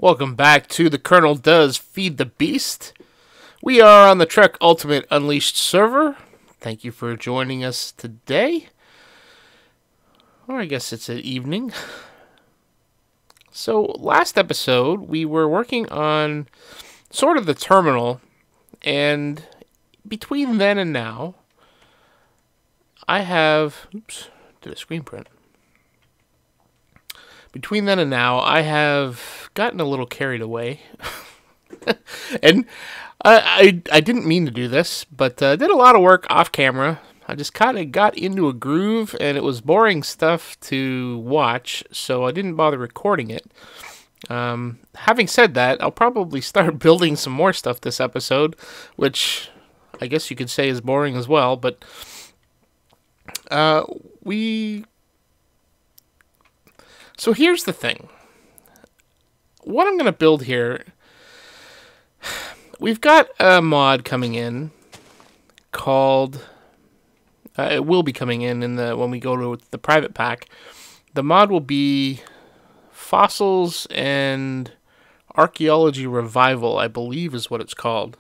Welcome back to the Kerrnel Does Feed the Beast. We are on the Trek Ultimate Unleashed server. Thank you for joining us today. Or I guess it's an evening. So, last episode, we were working on sort of the terminal, and between then and now, I have... Oops, did a screen print. Between then and now, I have gotten a little carried away. And I didn't mean to do this, but did a lot of work off camera. I just kind of got into a groove, and it was boring stuff to watch, so I didn't bother recording it. Having said that, I'll probably start building some more stuff this episode, which I guess you could say is boring as well, but So here's the thing. What I'm going to build here, we've got a mod coming in called, it will be coming in when we go to the private pack. The mod will be Fossils and Archaeology Revival, I believe is what it's called.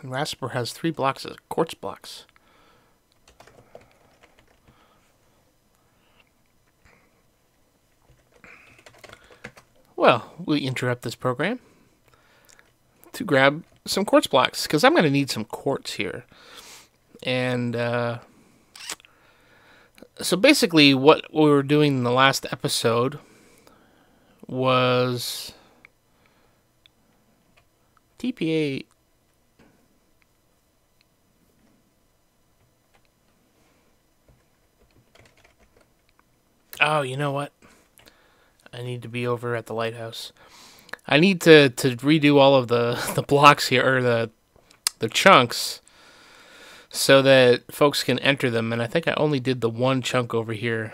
And Rasper has 3 blocks of quartz blocks. Well, we'll interrupt this program to grab some quartz blocks, because I'm going to need some quartz here. And so basically what we were doing in the last episode was TPA... Oh, you know what? I need to be over at the lighthouse. I need to redo all of the blocks here, or the chunks, so that folks can enter them. And I think I only did the one chunk over here.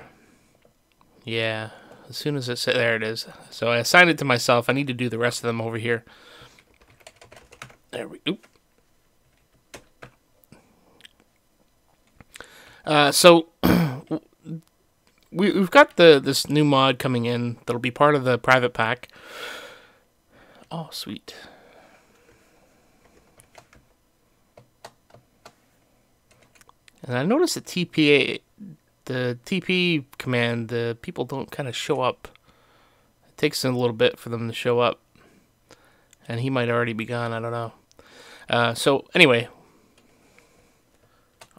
Yeah, as soon as it said, there it is. So I assigned it to myself. I need to do the rest of them over here. There we go. So we've got this new mod coming in that'll be part of the private pack. Oh, sweet. And I noticed the TP command, the people don't kind of show up. It takes a little bit for them to show up. And he might already be gone, I don't know. So, anyway.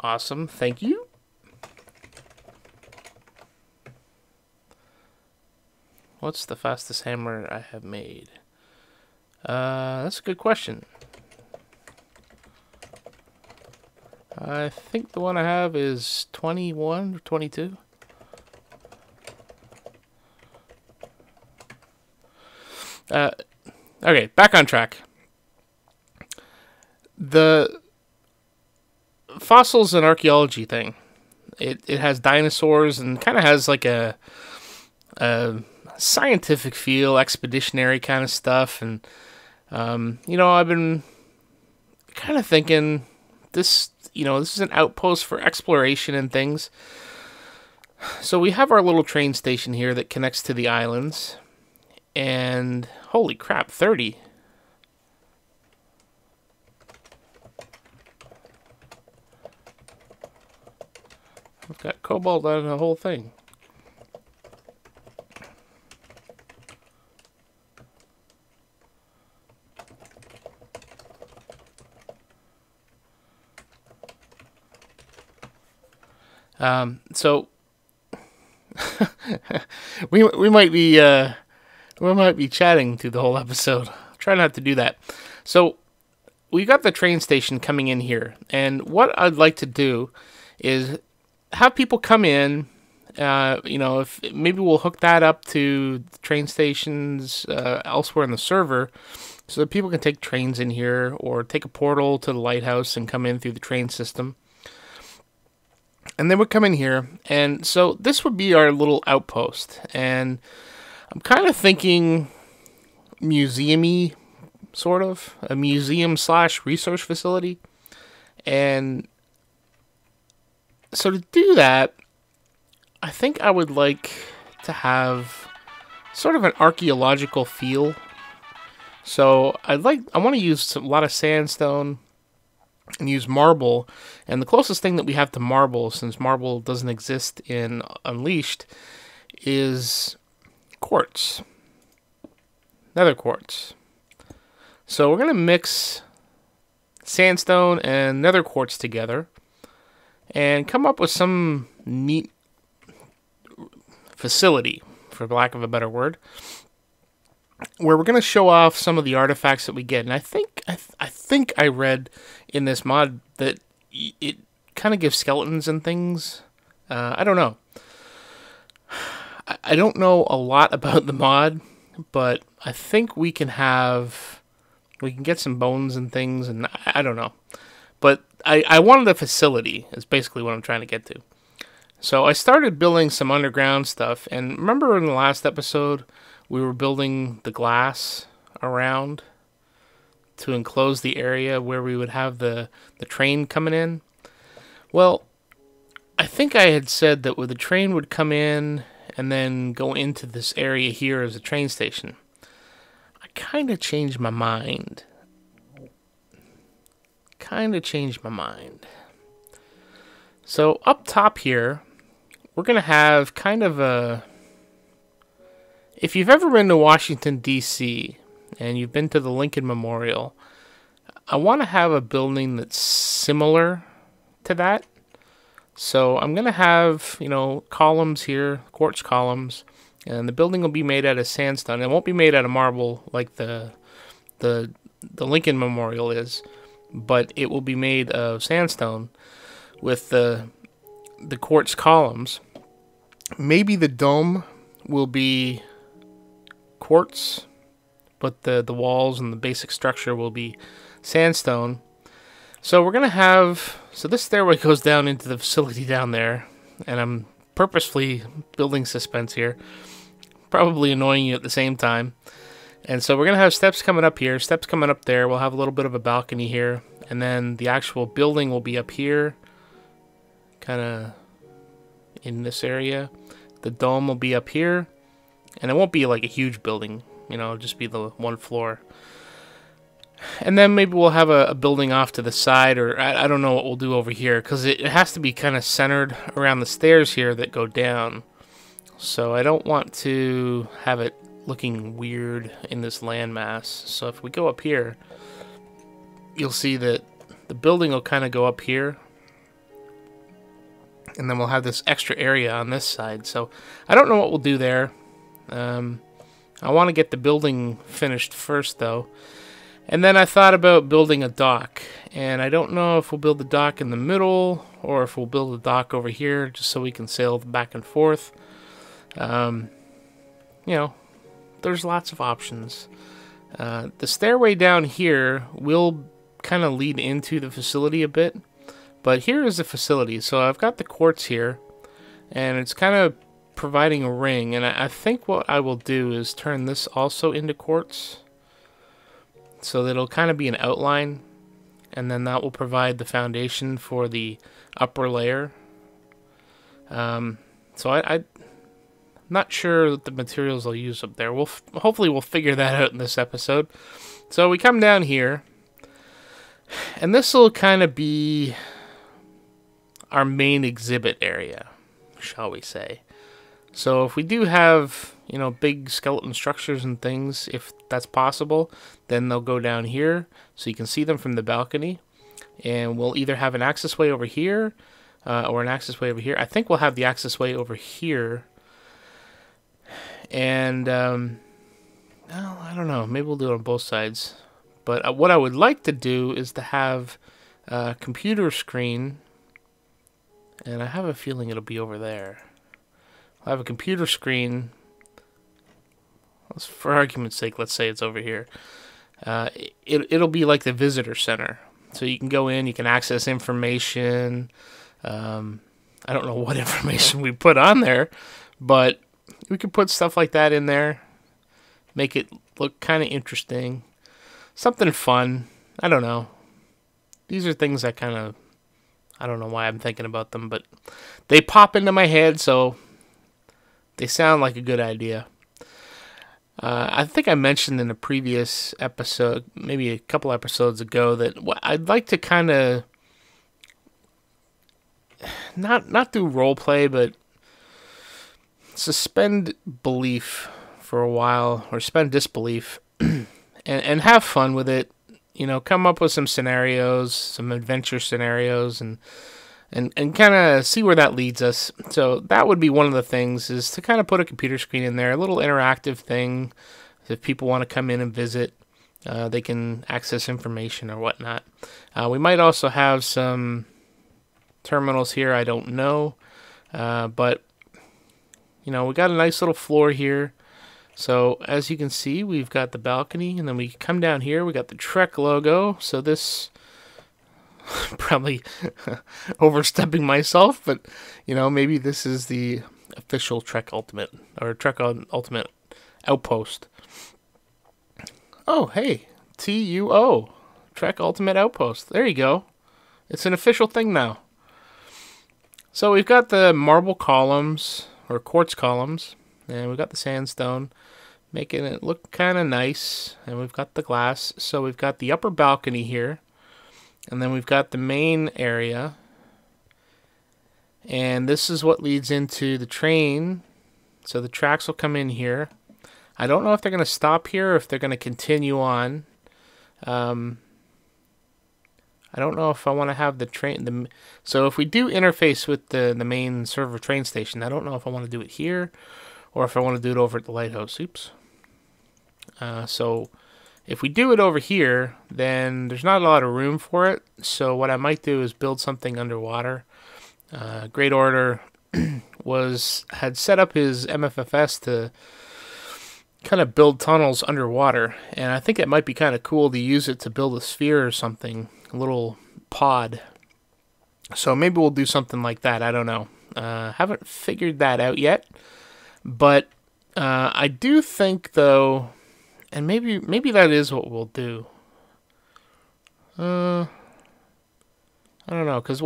Awesome, thank you. What's the fastest hammer I have made? That's a good question. I think the one I have is 21 or 22. Okay, back on track. The fossils and archaeology thing. It has dinosaurs and kind of has like a scientific feel, expeditionary kind of stuff, and you know, I've been kind of thinking this is an outpost for exploration and things. So we have our little train station here that connects to the islands, and holy crap, 30. I've got cobalt on the whole thing. So we might be chatting through the whole episode. Try not to do that. So we got the train station coming in here, and what I'd like to do is have people come in. If maybe we'll hook that up to the train stations elsewhere in the server, so that people can take trains in here or take a portal to the lighthouse and come in through the train system. And then we'd come in here, and so this would be our little outpost. And I'm kind of thinking museum-y, sort of. A museum/research facility. And so to do that, I think I would like to have sort of an archaeological feel. So I want to use a lot of sandstone and use marble. And the closest thing that we have to marble, since marble doesn't exist in Unleashed, is quartz. Nether quartz. So we're going to mix sandstone and nether quartz together and come up with some neat facility, for lack of a better word, where we're going to show off some of the artifacts that we get. And I think I read in this mod that it kind of gives skeletons and things. I don't know. I don't know a lot about the mod, but I think we can get some bones and things, and I don't know. But I wanted a facility, is basically what I'm trying to get to. So I started building some underground stuff, and remember in the last episode, we were building the glass around to enclose the area where we would have the train coming in? Well, I think I had said that the train would come in and then go into this area here as a train station. I kind of changed my mind. So up top here, we're going to have kind of a... If you've ever been to Washington, D.C., and you've been to the Lincoln Memorial, I want to have a building that's similar to that. So I'm going to have, columns here, quartz columns, and the building will be made out of sandstone. It won't be made out of marble like the Lincoln Memorial is, but it will be made of sandstone with the quartz columns. Maybe the dome will be quartz, but the walls and the basic structure will be sandstone. So we're going to have... So this stairway goes down into the facility down there, and I'm purposefully building suspense here, probably annoying you at the same time. And so we're going to have steps coming up here, steps coming up there. We'll have a little bit of a balcony here, and then the actual building will be up here, kind of in this area. The dome will be up here, and it won't be like a huge building, it'll just be the one floor. And then maybe we'll have a building off to the side, or I don't know what we'll do over here, because it has to be kind of centered around the stairs here that go down. So I don't want to have it looking weird in this landmass. So if we go up here, you'll see that the building will kind of go up here, and then we'll have this extra area on this side. So I don't know what we'll do there. I want to get the building finished first, though. And then I thought about building a dock, and I don't know if we'll build the dock in the middle or if we'll build a dock over here just so we can sail back and forth. There's lots of options. The stairway down here will kind of lead into the facility a bit, but here is the facility. So I've got the quartz here, and it's kind of providing a ring, and I think what I will do is turn this also into quartz, so that it'll kind of be an outline, and then that will provide the foundation for the upper layer. So I'm not sure that the materials I'll use up there. Hopefully we'll figure that out in this episode. So we come down here, and this will kind of be our main exhibit area, shall we say. So if we do have, big skeleton structures and things, if that's possible, then they'll go down here so you can see them from the balcony. And we'll either have an access way over here or an access way over here. I think we'll have the access way over here. And, I don't know. Maybe we'll do it on both sides. But what I would like to do is to have a computer screen. And I have a feeling it'll be over there. I'll have a computer screen. For argument's sake, let's say it's over here. It'll be like the visitor center. So you can go in, you can access information. I don't know what information we put on there, but we could put stuff like that in there. Make it look kind of interesting. Something fun. I don't know. These are things I don't know why I'm thinking about them, but they pop into my head, so they sound like a good idea. I think I mentioned in a previous episode, maybe a couple episodes ago, that I'd like to kind of not do role play, but suspend belief for a while, or suspend disbelief, and have fun with it. You know, come up with some scenarios, some adventure scenarios, and kind of see where that leads us. So that would be one of the things, is to kind of put a computer screen in there, a little interactive thing. If people want to come in and visit, they can access information or whatnot. We might also have some terminals here, I don't know. But, you know, we got a nice little floor here. So as you can see, we've got the balcony, and then we come down here, we got the Trek logo. So this... probably overstepping myself, but you know, maybe this is the official Trek Ultimate, or Trek Ultimate Outpost. Oh, hey, TUO, Trek Ultimate Outpost. There you go. It's an official thing now. So we've got the marble columns, or quartz columns, and we've got the sandstone, making it look kind of nice, and we've got the glass. So we've got the upper balcony here. And then we've got the main area. And this is what leads into the train. So the tracks will come in here. I don't know if they're going to stop here or if they're going to continue on. I don't know if I want to have the train... So if we do interface with the main server train station, I don't know if I want to do it here or if I want to do it over at the lighthouse. Oops. So... if we do it over here, then there's not a lot of room for it. So what I might do is build something underwater. Great Order had set up his MFFS to kind of build tunnels underwater. And I think it might be kind of cool to use it to build a sphere or something, a little pod. So maybe we'll do something like that. I don't know. Haven't figured that out yet. But I do think, though... and maybe that is what we'll do. I don't know, because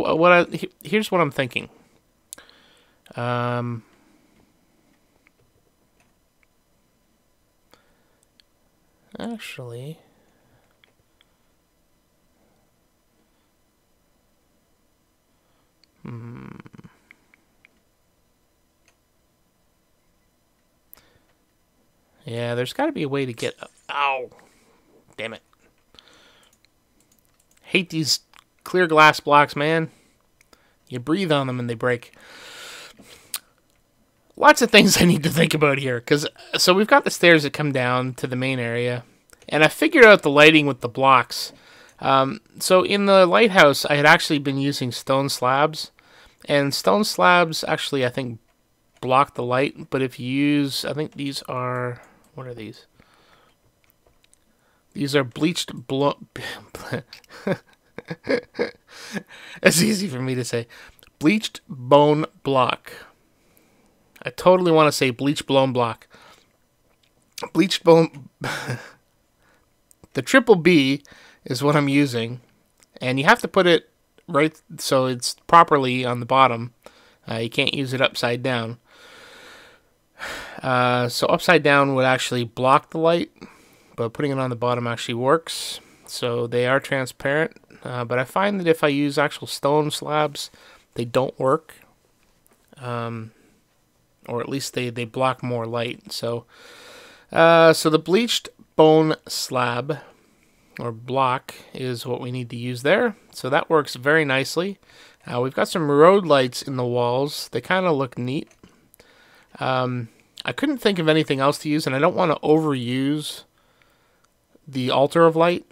here's what I'm thinking. Actually, yeah, there's got to be a way to get up. Ow! Damn it. Hate these clear glass blocks, man. You breathe on them and they break. Lots of things I need to think about here. So we've got the stairs that come down to the main area. And I figured out the lighting with the blocks. So in the lighthouse, I had actually been using stone slabs. And stone slabs actually, I think, block the light. But if you use... I think these are... what are these? These are bleached It's easy for me to say. Bleached bone block. I totally want to say bleached blown block. Bleached bone... the triple B is what I'm using. And you have to put it right so it's properly on the bottom. You can't use it upside down. So upside down would actually block the light, but putting it on the bottom actually works. So they are transparent, but I find that if I use actual stone slabs, they don't work. Or at least they block more light. So the bleached bone slab or block is what we need to use there. So that works very nicely. We've got some road lights in the walls. They kind of look neat. I couldn't think of anything else to use, and I don't want to overuse the altar of light.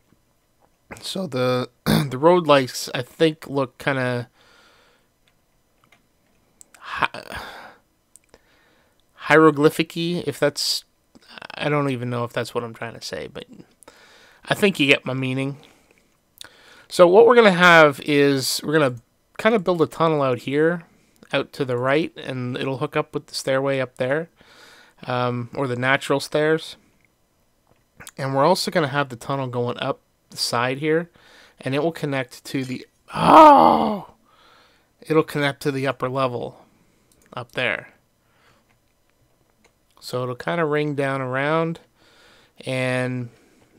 So the the road lights, I think, look kind of hieroglyphic-y, if that's... I don't even know if that's what I'm trying to say, but I think you get my meaning. So what we're going to have is we're going to kind of build a tunnel out here, out to the right, and it'll hook up with the stairway up there, or the natural stairs. And we're also going to have the tunnel going up the side here, and it will connect to the... it'll connect to the upper level up there. So it'll kind of ring down around, and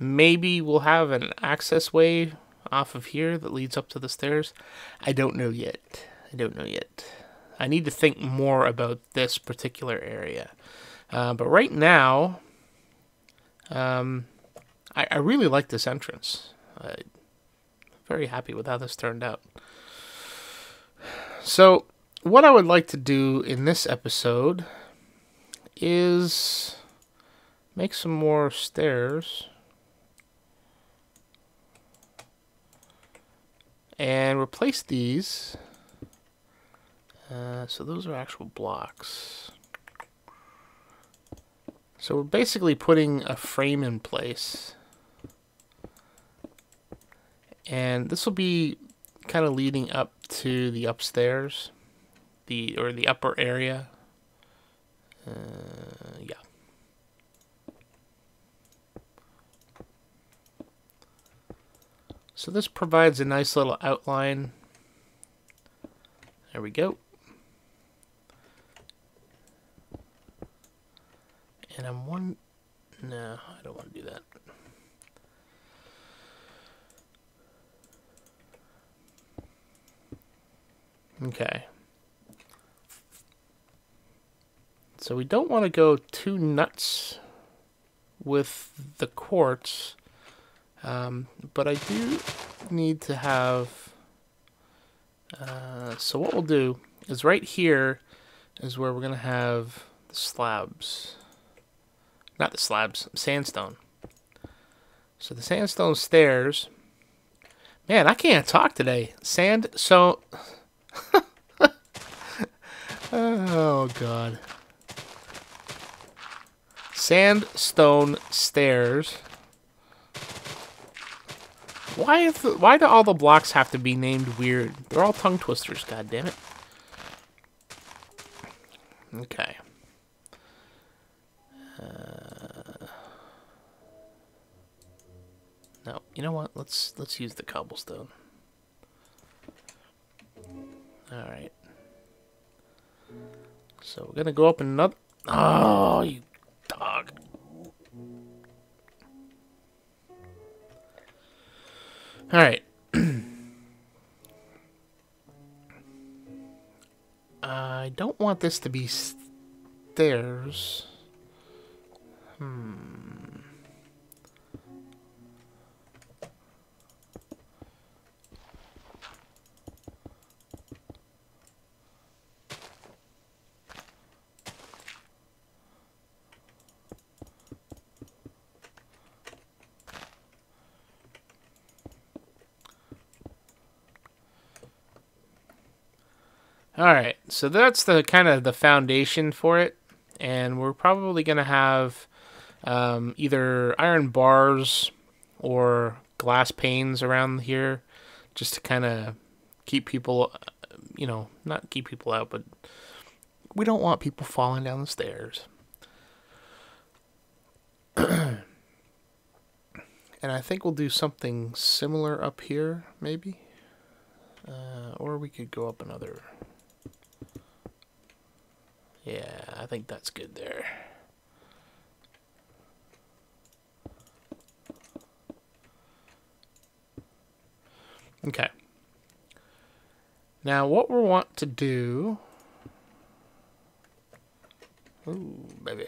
maybe we'll have an access way off of here that leads up to the stairs. I don't know yet. I need to think more about this particular area. But right now, I really like this entrance. Very happy with how this turned out. So, what I would like to do in this episode is make some more stairs and replace these. So those are actual blocks. So we're basically putting a frame in place. And this will be kind of leading up to the upstairs, the upper area. Yeah. So this provides a nice little outline. There we go. And no, I don't want to do that. Okay. So we don't want to go too nuts with the quartz, but I do need to have, so what we'll do is right here is where we're going to have the slabs. Not the slabs, sandstone. So the sandstone stairs. Man, I can't talk today. Oh, God. Sandstone stairs. Why do all the blocks have to be named weird? They're all tongue twisters, God damn it. Okay. No, you know what? Let's use the cobblestone. All right. So we're gonna go up another. Oh, you dog! All right. I don't want this to be stairs. Alright, so that's the kind of the foundation for it, and we're probably going to have either iron bars or glass panes around here just to kind of keep people, not keep people out, but we don't want people falling down the stairs. And I think we'll do something similar up here, maybe. Or we could go up another... Yeah, I think that's good there. Okay. Now what we want to do... Ooh, baby.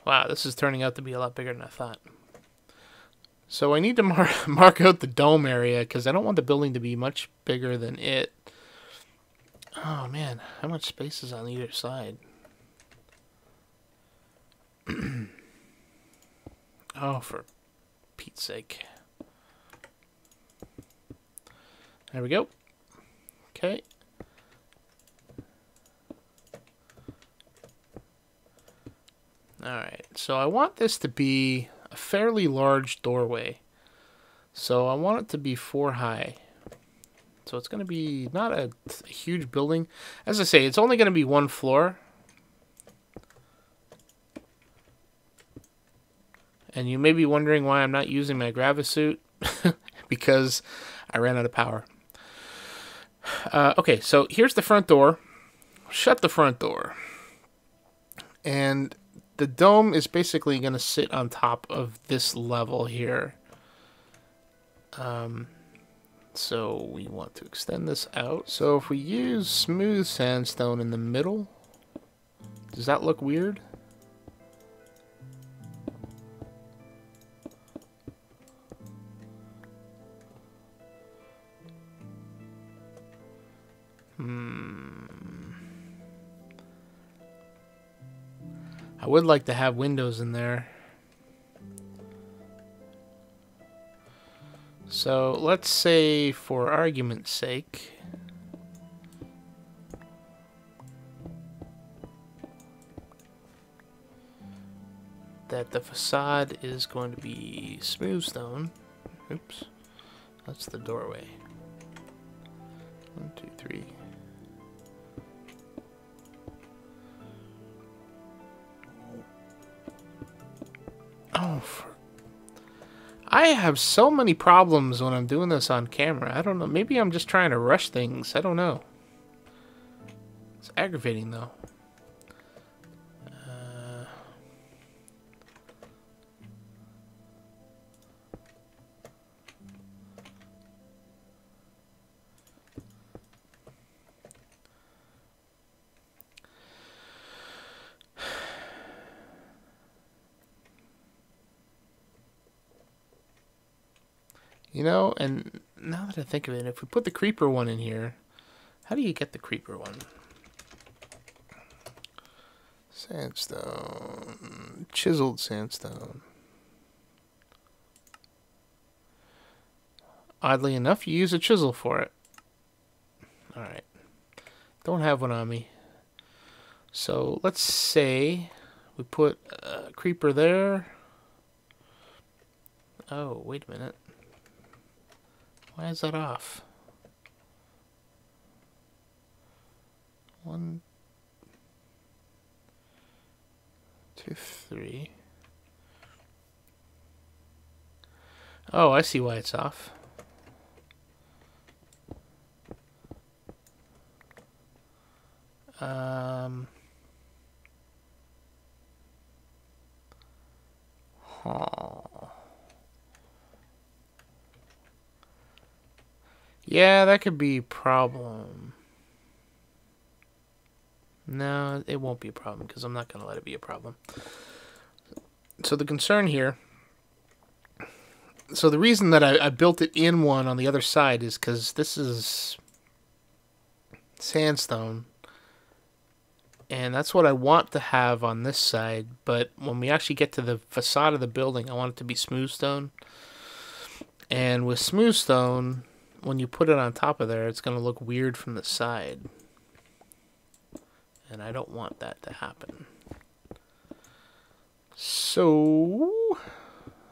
Wow, this is turning out to be a lot bigger than I thought. So I need to mark out the dome area because I don't want the building to be much bigger than it. Oh man, how much space is on either side? Oh, for Pete's sake. There we go. Okay. Alright, so I want this to be a fairly large doorway. So I want it to be 4 high. So it's going to be not a huge building. As I say, it's only going to be 1 floor. And you may be wondering why I'm not using my gravisuit. Because I ran out of power. Okay, so here's the front door. shut the front door. And the dome is basically going to sit on top of this level here. So we want to extend this out. So if we use smooth sandstone in the middle, does that look weird? I would like to have windows in there. So let's say, for argument's sake, that the facade is going to be smooth stone. Oops, that's the doorway. 1, 2, 3. Oh, I have so many problems when I'm doing this on camera. I don't know. Maybe I'm just trying to rush things. I don't know. It's aggravating, though. You know, and now that I think of it, if we put the creeper one in here, how do you get the creeper one? Sandstone. Chiseled sandstone. Oddly enough, you use a chisel for it. Alright. Don't have one on me. So, let's say we put a creeper there. Oh, wait a minute. Why is that off? 1, 2, 3. Oh, I see why it's off. Yeah, that could be a problem. No, it won't be a problem because I'm not going to let it be a problem. So the concern here... So the reason that I built it in one on the other side is because this is sandstone. And that's what I want to have on this side. But when we actually get to the facade of the building, I want it to be smooth stone. And with smooth stone... when you put it on top of there, it's going to look weird from the side. And I don't want that to happen. So,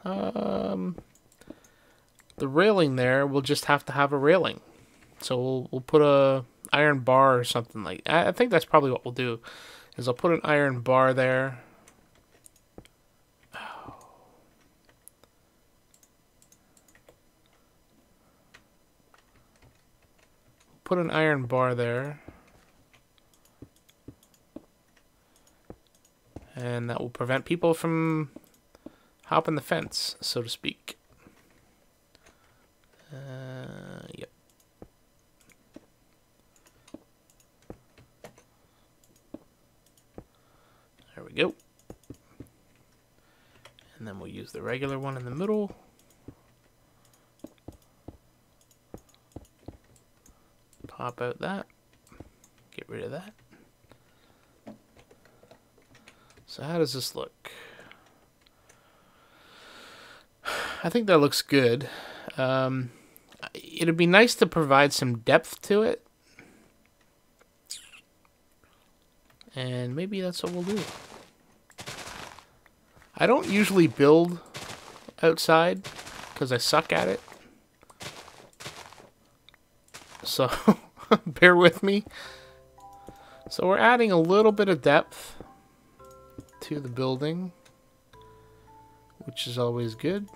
the railing there, we'll just have to have a railing. So we'll put a iron bar or something like that. I think that's probably what we'll do, is I'll put an iron bar there. Put an iron bar there. And that will prevent people from hopping the fence, so to speak. Yep. There we go. And then we'll use the regular one in the middle. Pop out that. Get rid of that. So how does this look? I think that looks good. It'd be nice to provide some depth to it. And maybe that's what we'll do. I don't usually build outside because I suck at it. So bear with me. So we're adding a little bit of depth to the building, which is always good.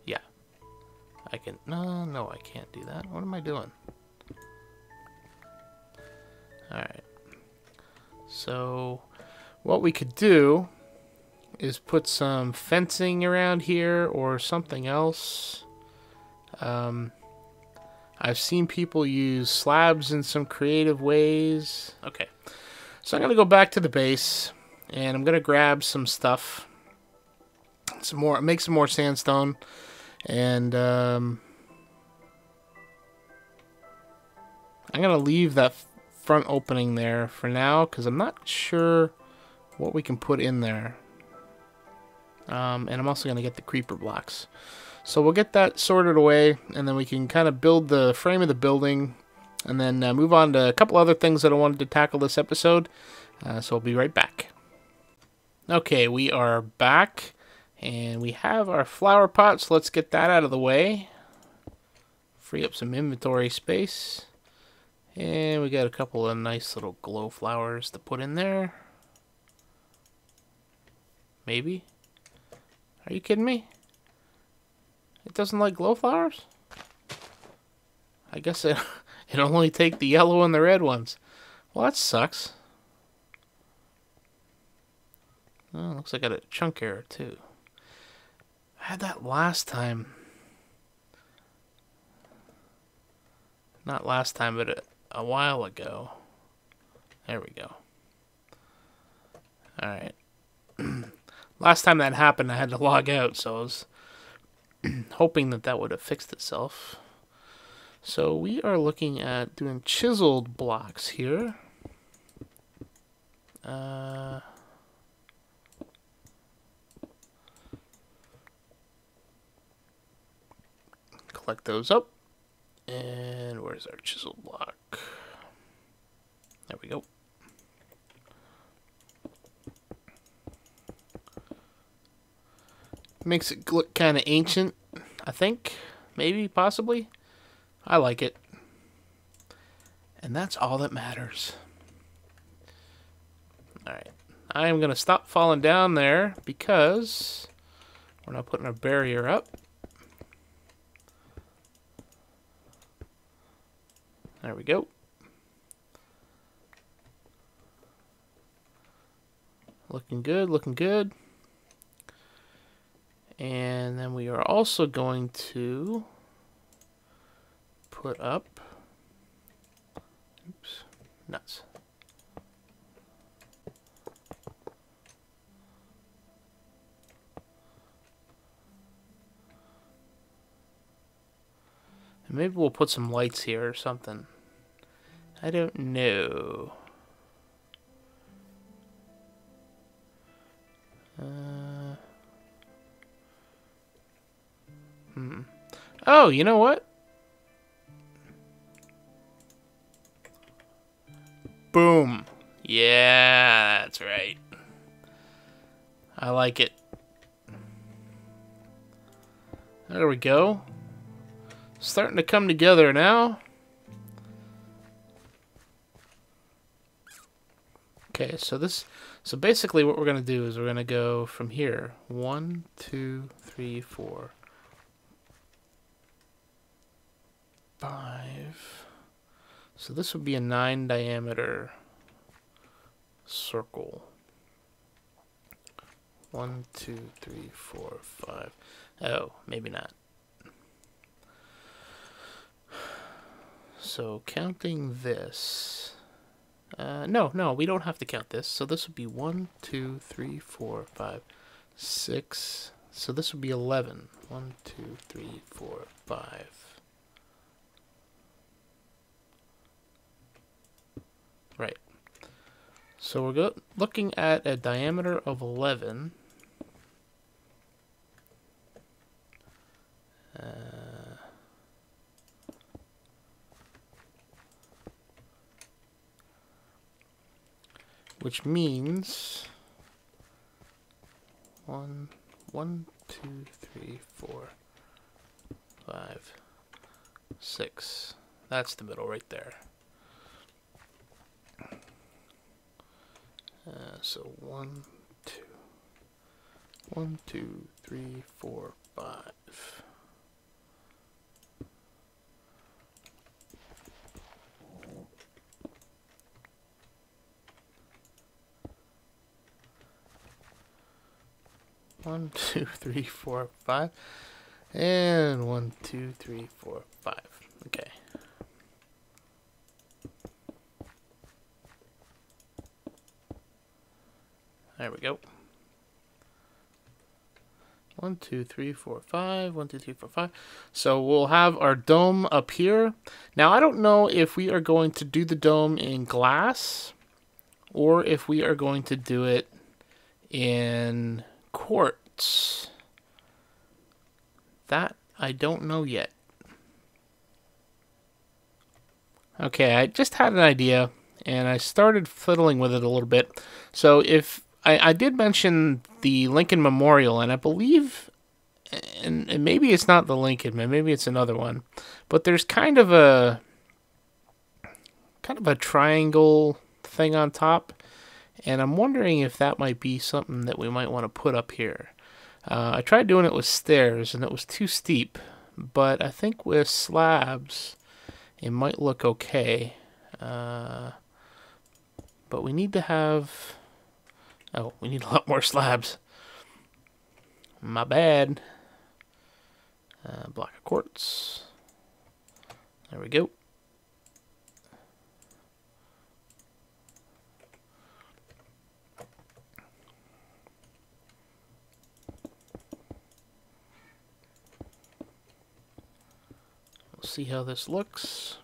Yeah, I can... No, I can't do that. What am I doing? Alright. So, what we could do is put some fencing around here or something else. I've seen people use slabs in some creative ways. Okay. So I'm going to go back to the base, and I'm going to grab some stuff. Make some more sandstone, and I'm going to leave that front opening there for now, because I'm not sure what we can put in there. And I'm also going to get the creeper blocks. So we'll get that sorted away, and then we can kind of build the frame of the building, and then move on to a couple other things that I wanted to tackle this episode. So I'll be right back. Okay, we are back, and we have our flower pot, so let's get that out of the way. Free up some inventory space. And we got a couple of nice little glow flowers to put in there. Maybe? Are you kidding me? It doesn't like glow flowers? I guess it only take the yellow and the red ones. Well, that sucks. Oh, looks like I got a chunk error too. I had that last time. Not last time, but a while ago. There we go. Alright. Last time that happened, I had to log out, so I was hoping that would have fixed itself. So we are looking at doing chiseled blocks here. Collect those up. And where's our chisel block? There we go. Makes it look kind of ancient, I think. Maybe, possibly. I like it. And that's all that matters. Alright. I am going to stop falling down there because we're not putting a barrier up. There we go. Looking good, looking good. And then we are also going to put up, oops, nuts. And maybe we'll put some lights here or something. I don't know. Oh, you know what? Boom. Yeah, that's right. I like it. There we go. Starting to come together now. Okay, so basically what we're going to do is we're going to go from here. 1, 2, 3, 4, 5. So this would be a 9 diameter circle. 1, 2, 3, 4, 5. Oh, maybe not. So counting this. No, we don't have to count this. So this would be 1, 2, 3, 4, 5, 6. So this would be 11. 1, 2, 3, 4, 5. Right. So we're looking at a diameter of 11. Which means 1, 2, 3, 4, 5, 6. That's the middle right there. So 1, 2, 1, 2, 3, 4, 5. 1, 2, 3, 4, 5. And 1, 2, 3, 4, 5. Okay. There we go. 1, 2, 3, 4, 5. 1, 2, 3, 4, 5. So we'll have our dome up here. Now I don't know if we are going to do the dome in glass or if we are going to do it in quartz. That I don't know yet. Okay, I just had an idea and I started fiddling with it a little bit. So if I did mention the Lincoln Memorial, and I believe, and maybe it's not the Lincoln, maybe it's another one, but there's kind of a triangle thing on top, and I'm wondering if that might be something that we might want to put up here. I tried doing it with stairs, and it was too steep, but I think with slabs, it might look okay. But we need to have... Oh, we need a lot more slabs. My bad. Block of quartz. There we go. We'll see how this looks.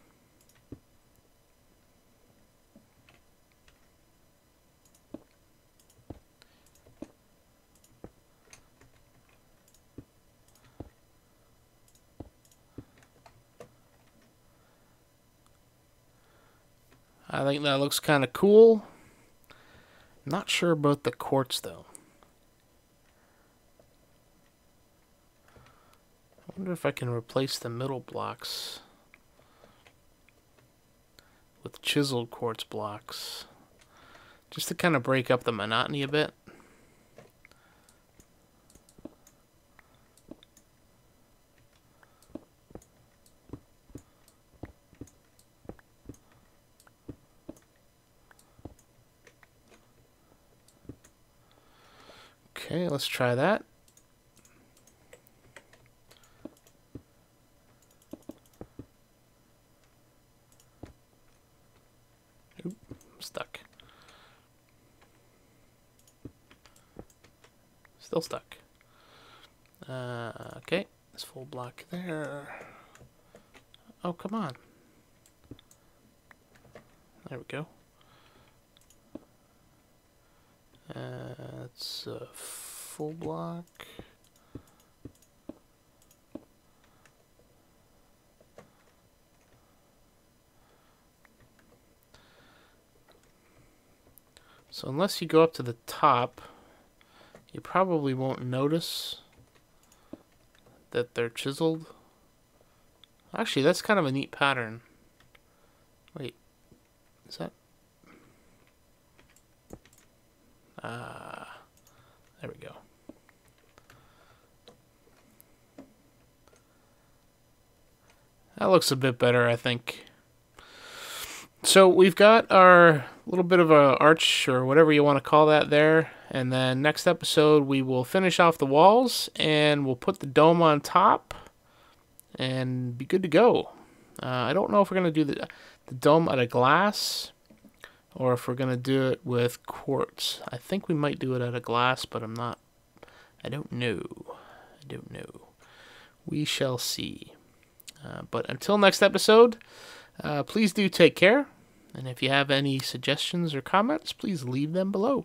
I think that looks kind of cool. Not sure about the quartz though. I wonder if I can replace the middle blocks with chiseled quartz blocks, just to kind of break up the monotony a bit. Okay, let's try that. Oop, stuck. Still stuck. Okay, this full block there. Oh, come on. There we go. It's a full block. So unless you go up to the top, you probably won't notice that they're chiseled. Actually, that's kind of a neat pattern. Wait, is that? There we go. That looks a bit better, I think. So we've got our little bit of a arch, or whatever you want to call that there. And then next episode, we will finish off the walls, and we'll put the dome on top, and be good to go. I don't know if we're going to do the dome out of glass, or if we're going to do it with quartz. I think we might do it out of glass, but I don't know. We shall see. But until next episode, please do take care. And if you have any suggestions or comments, please leave them below.